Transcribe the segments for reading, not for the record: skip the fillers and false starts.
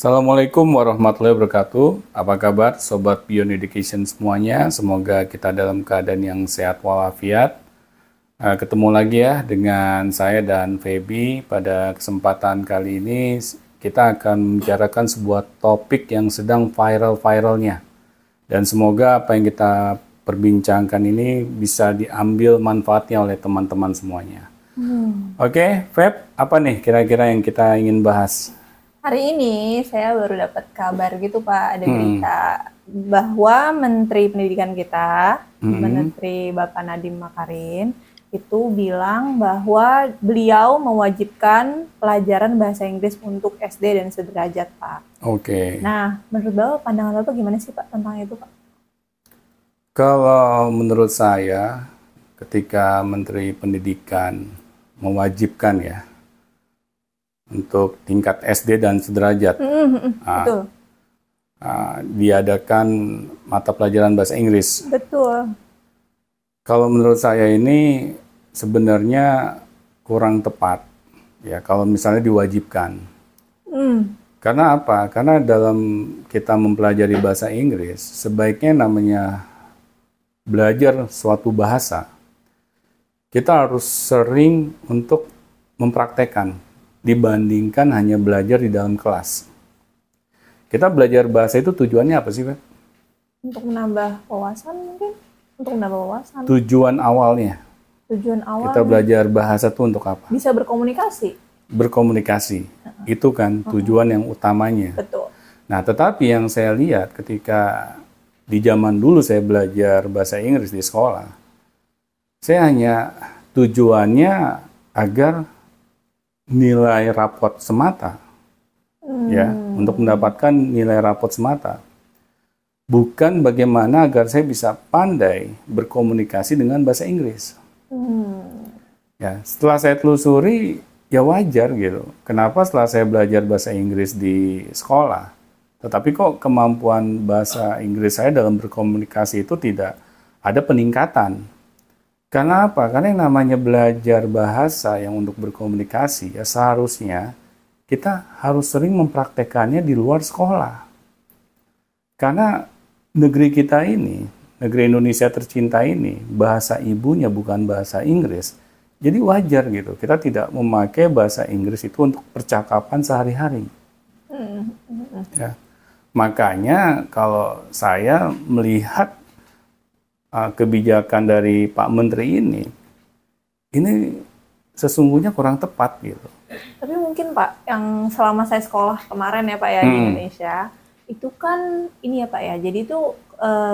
Assalamualaikum warahmatullahi wabarakatuh. Apa kabar Sobat Beyond Education semuanya? Semoga kita dalam keadaan yang sehat walafiat. Ketemu lagi ya dengan saya dan Feby. Pada kesempatan kali ini kita akan membicarakan sebuah topik yang sedang viral-viralnya. Dan semoga apa yang kita perbincangkan ini bisa diambil manfaatnya oleh teman-teman semuanya. Oke, Feb, apa nih kira-kira yang kita ingin bahas? Hari ini saya baru dapat kabar gitu Pak, ada berita bahwa Menteri Pendidikan kita, Menteri Bapak Nadiem Makarim, itu bilang bahwa beliau mewajibkan pelajaran bahasa Inggris untuk SD dan sederajat Pak. Oke. Nah, menurut Bapak, pandangan Bapak gimana sih Pak tentang itu Pak? Kalau menurut saya, ketika Menteri Pendidikan mewajibkan ya, untuk tingkat SD dan sederajat, Betul. diadakan mata pelajaran bahasa Inggris. Betul. Kalau menurut saya ini sebenarnya kurang tepat, ya kalau misalnya diwajibkan. Karena apa? Karena dalam kita mempelajari bahasa Inggris, sebaiknya namanya belajar suatu bahasa, kita harus sering untuk mempraktekkan dibandingkan hanya belajar di dalam kelas. Kita belajar bahasa itu tujuannya apa sih, Pak? Untuk menambah wawasan mungkin? Untuk menambah wawasan. Tujuan awalnya. Tujuan awal Kita belajar bahasa itu untuk apa? bisa berkomunikasi. Berkomunikasi. Itu kan tujuan yang utamanya. Betul. Nah, tetapi yang saya lihat ketika di zaman dulu saya belajar bahasa Inggris di sekolah, saya hanya tujuannya agar nilai rapot semata, ya, untuk mendapatkan nilai rapot semata, bukan bagaimana agar saya bisa pandai berkomunikasi dengan bahasa Inggris. Ya, setelah saya telusuri, ya wajar gitu. Kenapa setelah saya belajar bahasa Inggris di sekolah, tetapi kok kemampuan bahasa Inggris saya dalam berkomunikasi itu tidak ada peningkatan? Karena apa? Karena yang namanya belajar bahasa yang untuk berkomunikasi, ya seharusnya kita harus sering mempraktekannya di luar sekolah. Karena negeri kita ini, negeri Indonesia tercinta ini, bahasa ibunya bukan bahasa Inggris. Jadi wajar gitu, kita tidak memakai bahasa Inggris itu untuk percakapan sehari-hari. Ya. Makanya kalau saya melihat kebijakan dari Pak Menteri ini sesungguhnya kurang tepat gitu. Tapi mungkin Pak, yang selama saya sekolah kemarin ya Pak ya di Indonesia, itu kan ini ya Pak ya, jadi itu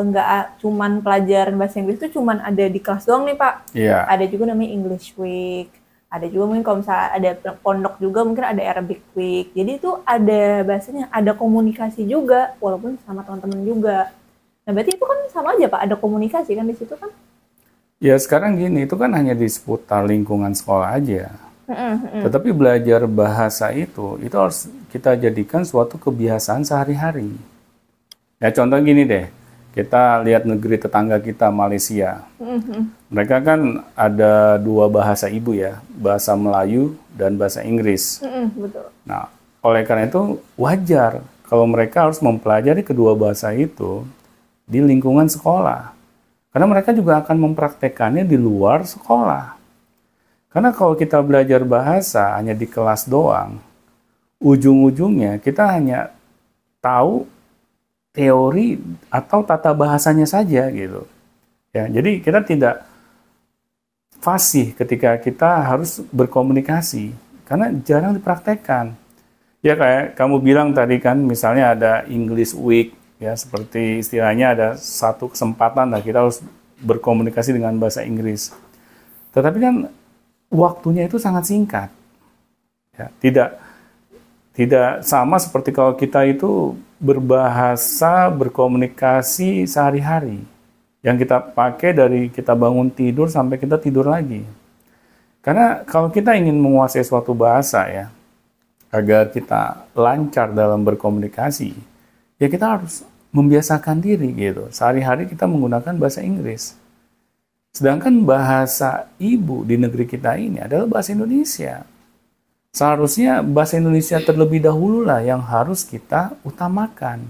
nggak cuman pelajaran bahasa Inggris itu cuman ada di kelas doang nih Pak. Iya. Ada juga namanya English Week, ada juga mungkin kalau misalnya ada pondok juga mungkin ada Arabic Week. Jadi itu ada bahasanya, ada komunikasi juga walaupun sama teman-teman juga. Nah berarti itu kan sama aja Pak, ada komunikasi kan di situ kan? Ya sekarang gini, itu kan hanya di seputar lingkungan sekolah aja. Tetapi belajar bahasa itu harus kita jadikan suatu kebiasaan sehari-hari. Ya contoh gini deh, kita lihat negeri tetangga kita Malaysia. Mereka kan ada dua bahasa ibu ya, bahasa Melayu dan bahasa Inggris. Betul. Nah, oleh karena itu wajar kalau mereka harus mempelajari kedua bahasa itu di lingkungan sekolah. Karena mereka juga akan mempraktekannya di luar sekolah. Karena kalau kita belajar bahasa hanya di kelas doang, ujung-ujungnya kita hanya tahu teori atau tata bahasanya saja gitu. Ya, jadi kita tidak fasih ketika kita harus berkomunikasi karena jarang dipraktekkan. Ya kayak kamu bilang tadi kan, misalnya ada English Week, ya seperti istilahnya ada satu kesempatan lah kita harus berkomunikasi dengan bahasa Inggris. Tetapi kan waktunya itu sangat singkat. Ya, tidak sama seperti kalau kita itu berbahasa, berkomunikasi sehari-hari. Yang kita pakai dari kita bangun tidur sampai kita tidur lagi. Karena kalau kita ingin menguasai suatu bahasa ya, agar kita lancar dalam berkomunikasi, ya kita harus membiasakan diri gitu. Sehari-hari kita menggunakan bahasa Inggris. Sedangkan bahasa ibu di negeri kita ini adalah bahasa Indonesia. Seharusnya bahasa Indonesia terlebih dahulu lah yang harus kita utamakan.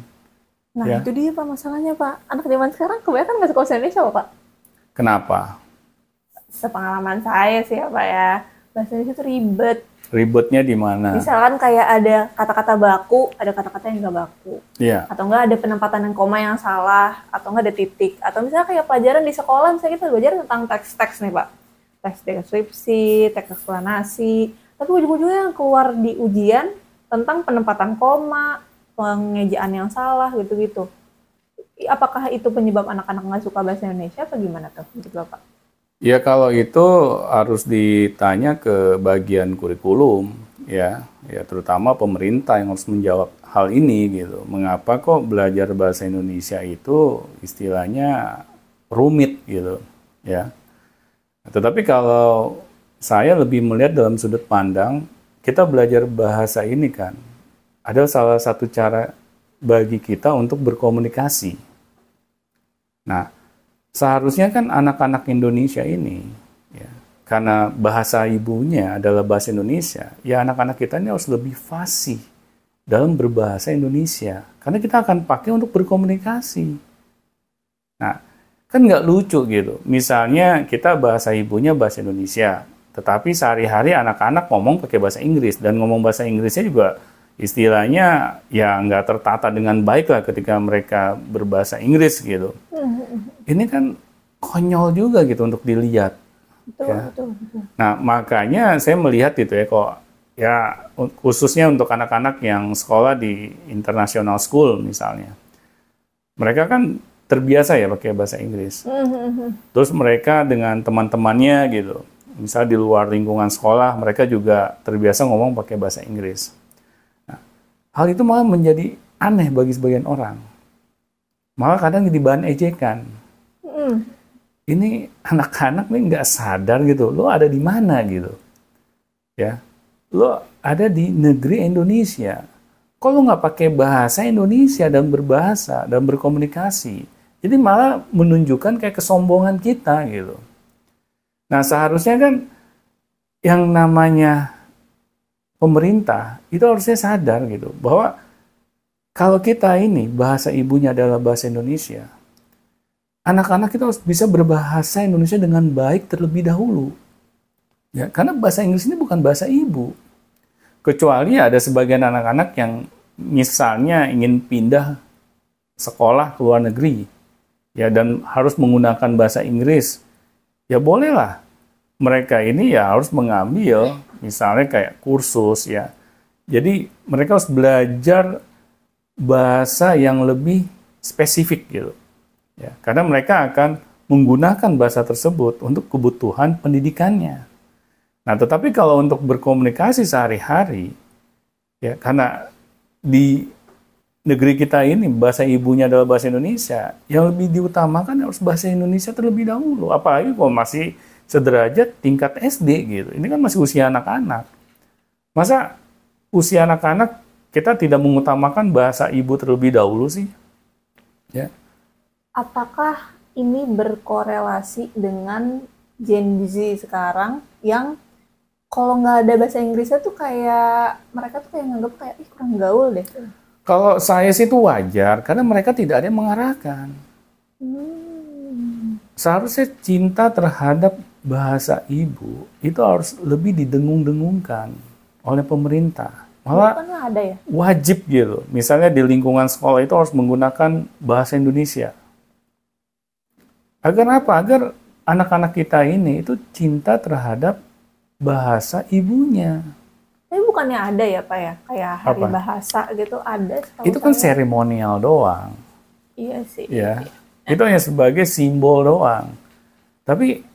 Nah, Ya. itu dia Pak masalahnya Pak. Anak zaman sekarang kebanyakan nggak suka bahasa Indonesia loh Pak. Kenapa? Sepengalaman saya sih ya Pak ya. Bahasa Indonesia itu ribet. Ribetnya di mana? Misalkan kayak ada kata-kata baku, ada kata-kata yang nggak baku. Iya. Atau enggak ada penempatan dan koma yang salah, atau enggak ada titik. Atau misalnya kayak pelajaran di sekolah, misalnya kita belajar tentang teks-teks nih Pak. Teks deskripsi, teks eksplanasi. Tapi ujung-ujungnya yang keluar di ujian tentang penempatan koma, pengejaan yang salah, gitu-gitu. Apakah itu penyebab anak-anak nggak suka bahasa Indonesia atau gimana tuh menurut Bapak? Ya kalau itu harus ditanya ke bagian kurikulum ya, ya terutama pemerintah yang harus menjawab hal ini gitu. Mengapa kok belajar bahasa Indonesia itu istilahnya rumit gitu ya. Tetapi kalau saya lebih melihat dalam sudut pandang kita belajar bahasa ini kan ada salah satu cara bagi kita untuk berkomunikasi. Nah, seharusnya kan anak-anak Indonesia ini, ya, karena bahasa ibunya adalah bahasa Indonesia, ya anak-anak kita ini harus lebih fasih dalam berbahasa Indonesia. Karena kita akan pakai untuk berkomunikasi. Nah, kan nggak lucu gitu. Misalnya kita bahasa ibunya bahasa Indonesia, tetapi sehari-hari anak-anak ngomong pakai bahasa Inggris, dan ngomong bahasa Inggrisnya juga istilahnya ya nggak tertata dengan baik lah ketika mereka berbahasa Inggris gitu. Ini kan konyol juga gitu untuk dilihat. Betul, Ya. betul, betul. Nah makanya saya melihat itu ya kok ya khususnya untuk anak-anak yang sekolah di international school misalnya. Mereka kan terbiasa ya pakai bahasa Inggris. Terus mereka dengan teman-temannya gitu. Misal di luar lingkungan sekolah mereka juga terbiasa ngomong pakai bahasa Inggris. Hal itu malah menjadi aneh bagi sebagian orang. Malah kadang jadi bahan ejekan. Ini anak-anak nih nggak sadar gitu. Lo ada di mana gitu. Ya, lo ada di negeri Indonesia. Kok lo nggak pakai bahasa Indonesia dan berbahasa dan berkomunikasi? Jadi malah menunjukkan kayak kesombongan kita gitu. Nah seharusnya kan yang namanya pemerintah itu harusnya sadar gitu bahwa kalau kita ini bahasa ibunya adalah bahasa Indonesia, anak-anak kita harus bisa berbahasa Indonesia dengan baik terlebih dahulu. Ya, karena bahasa Inggris ini bukan bahasa ibu. Kecuali ada sebagian anak-anak yang misalnya ingin pindah sekolah ke luar negeri, ya dan harus menggunakan bahasa Inggris. Ya bolehlah. Mereka ini ya harus mengambil misalnya kayak kursus ya. Jadi mereka harus belajar bahasa yang lebih spesifik gitu. Ya, karena mereka akan menggunakan bahasa tersebut untuk kebutuhan pendidikannya. Nah, tetapi kalau untuk berkomunikasi sehari-hari ya karena di negeri kita ini bahasa ibunya adalah bahasa Indonesia, yang lebih diutamakan harus bahasa Indonesia terlebih dahulu. Apalagi kalau masih sederajat tingkat SD gitu. Ini kan masih usia anak-anak. Masa usia anak-anak kita tidak mengutamakan bahasa ibu terlebih dahulu sih? Ya. Apakah ini berkorelasi dengan Gen Z sekarang yang kalau nggak ada bahasa Inggrisnya tuh kayak mereka tuh kayak nganggap kayak kurang gaul deh. Kalau saya sih itu wajar karena mereka tidak ada yang mengarahkan. Seharusnya cinta terhadap bahasa ibu itu harus lebih didengung-dengungkan oleh pemerintah. Malah Bukannya ada ya? wajib gitu. Misalnya di lingkungan sekolah itu harus menggunakan bahasa Indonesia. Agar apa? Agar anak-anak kita ini itu cinta terhadap bahasa ibunya. Tapi bukannya ada ya Pak ya? Kayak hari Apa? bahasa gitu ada. Itu kan seremonial doang. Iya sih. Ya. Itu hanya sebagai simbol doang. Tapi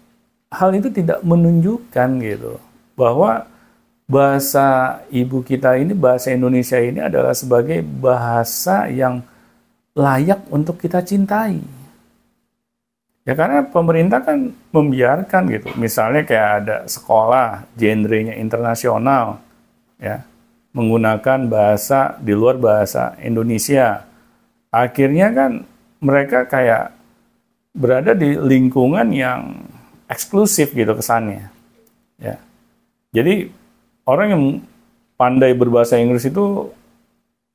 hal itu tidak menunjukkan gitu bahwa bahasa ibu kita ini, bahasa Indonesia ini adalah sebagai bahasa yang layak untuk kita cintai. Ya karena pemerintah kan membiarkan gitu. Misalnya kayak ada sekolah genrenya internasional ya, menggunakan bahasa di luar bahasa Indonesia. Akhirnya kan mereka kayak berada di lingkungan yang eksklusif gitu kesannya. Ya. Jadi orang yang pandai berbahasa Inggris itu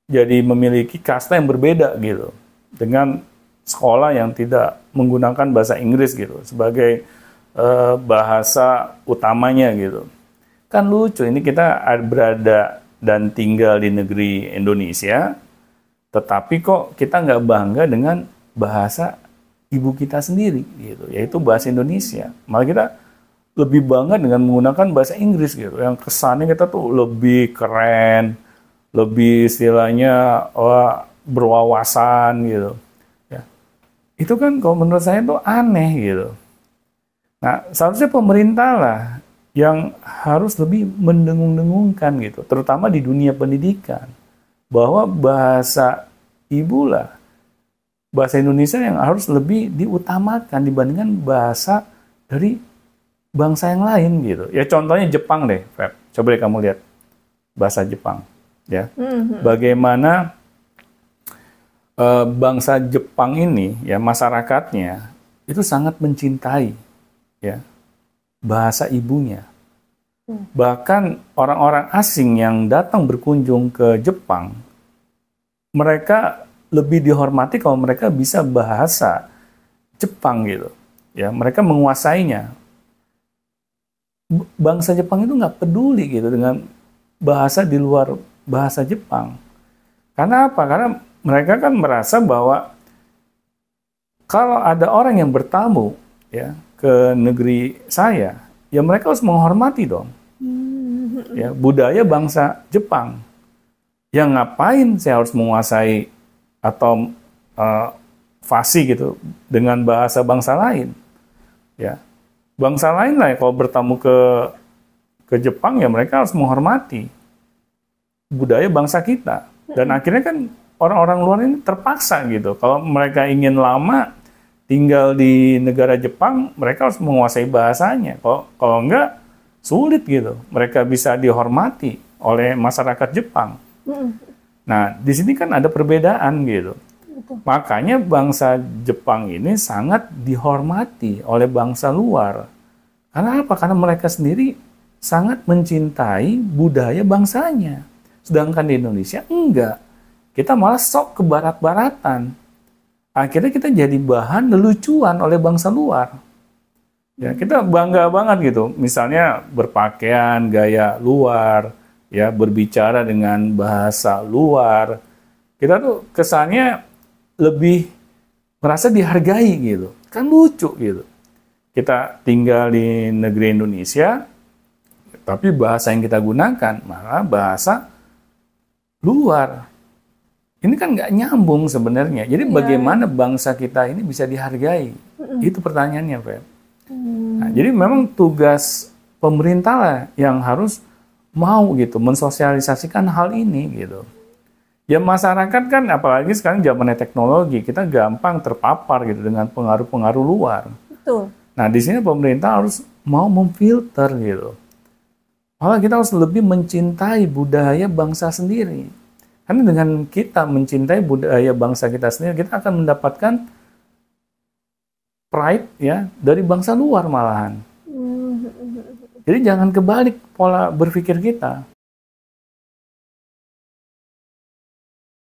jadi memiliki kasta yang berbeda gitu dengan sekolah yang tidak menggunakan bahasa Inggris gitu sebagai bahasa utamanya gitu. Kan lucu, ini kita berada dan tinggal di negeri Indonesia, tetapi kok kita nggak bangga dengan bahasa ibu kita sendiri gitu, yaitu bahasa Indonesia. Malah kita lebih bangga dengan menggunakan bahasa Inggris gitu, yang kesannya kita tuh lebih keren, lebih istilahnya berwawasan gitu. Ya. Itu kan kalau menurut saya tuh aneh gitu. Nah, seharusnya pemerintah lah yang harus lebih mendengung-dengungkan gitu, terutama di dunia pendidikan, bahwa bahasa ibu lah, bahasa Indonesia yang harus lebih diutamakan dibandingkan bahasa dari bangsa yang lain gitu. Ya contohnya Jepang deh, Feb. Coba deh kamu lihat bahasa Jepang. Ya, bagaimana bangsa Jepang ini, ya masyarakatnya itu sangat mencintai, ya bahasa ibunya. Bahkan orang-orang asing yang datang berkunjung ke Jepang, mereka lebih dihormati kalau mereka bisa bahasa Jepang gitu, ya mereka menguasainya. Bangsa Jepang itu nggak peduli gitu dengan bahasa di luar bahasa Jepang. Karena apa? Karena mereka kan merasa bahwa kalau ada orang yang bertamu ya ke negeri saya, ya mereka harus menghormati dong. Ya, budaya bangsa Jepang. Yang ngapain saya harus menguasai atau fasih gitu dengan bahasa bangsa lain? Ya, bangsa lain lah kalau bertamu ke Jepang ya mereka harus menghormati budaya bangsa kita. Dan akhirnya kan orang-orang luar ini terpaksa gitu. Kalau mereka ingin lama tinggal di negara Jepang, mereka harus menguasai bahasanya. Kalau enggak, sulit gitu. Mereka bisa dihormati oleh masyarakat Jepang. Nah, di sini kan ada perbedaan gitu. Makanya bangsa Jepang ini sangat dihormati oleh bangsa luar. Karena apa? Karena mereka sendiri sangat mencintai budaya bangsanya. Sedangkan di Indonesia enggak. Kita malah sok ke barat-baratan. Akhirnya kita jadi bahan lelucuan oleh bangsa luar. Ya, kita bangga banget gitu. Misalnya berpakaian gaya luar, ya berbicara dengan bahasa luar. Kita tuh kesannya lebih merasa dihargai gitu. Kan lucu gitu. Kita tinggal di negeri Indonesia, tapi bahasa yang kita gunakan malah bahasa luar. Ini kan nggak nyambung sebenarnya. Jadi bagaimana bangsa kita ini bisa dihargai? Itu pertanyaannya, Feb. Nah, jadi memang tugas pemerintah lah yang harus mau gitu mensosialisasikan hal ini gitu. Ya masyarakat kan apalagi sekarang zamannya teknologi, kita gampang terpapar gitu dengan pengaruh-pengaruh luar. Betul. Nah, di sini pemerintah harus mau memfilter gitu. Malah kita harus lebih mencintai budaya bangsa sendiri. Karena dengan kita mencintai budaya bangsa kita sendiri, kita akan mendapatkan pride ya dari bangsa luar malahan. Jadi jangan kebalik pola berpikir kita.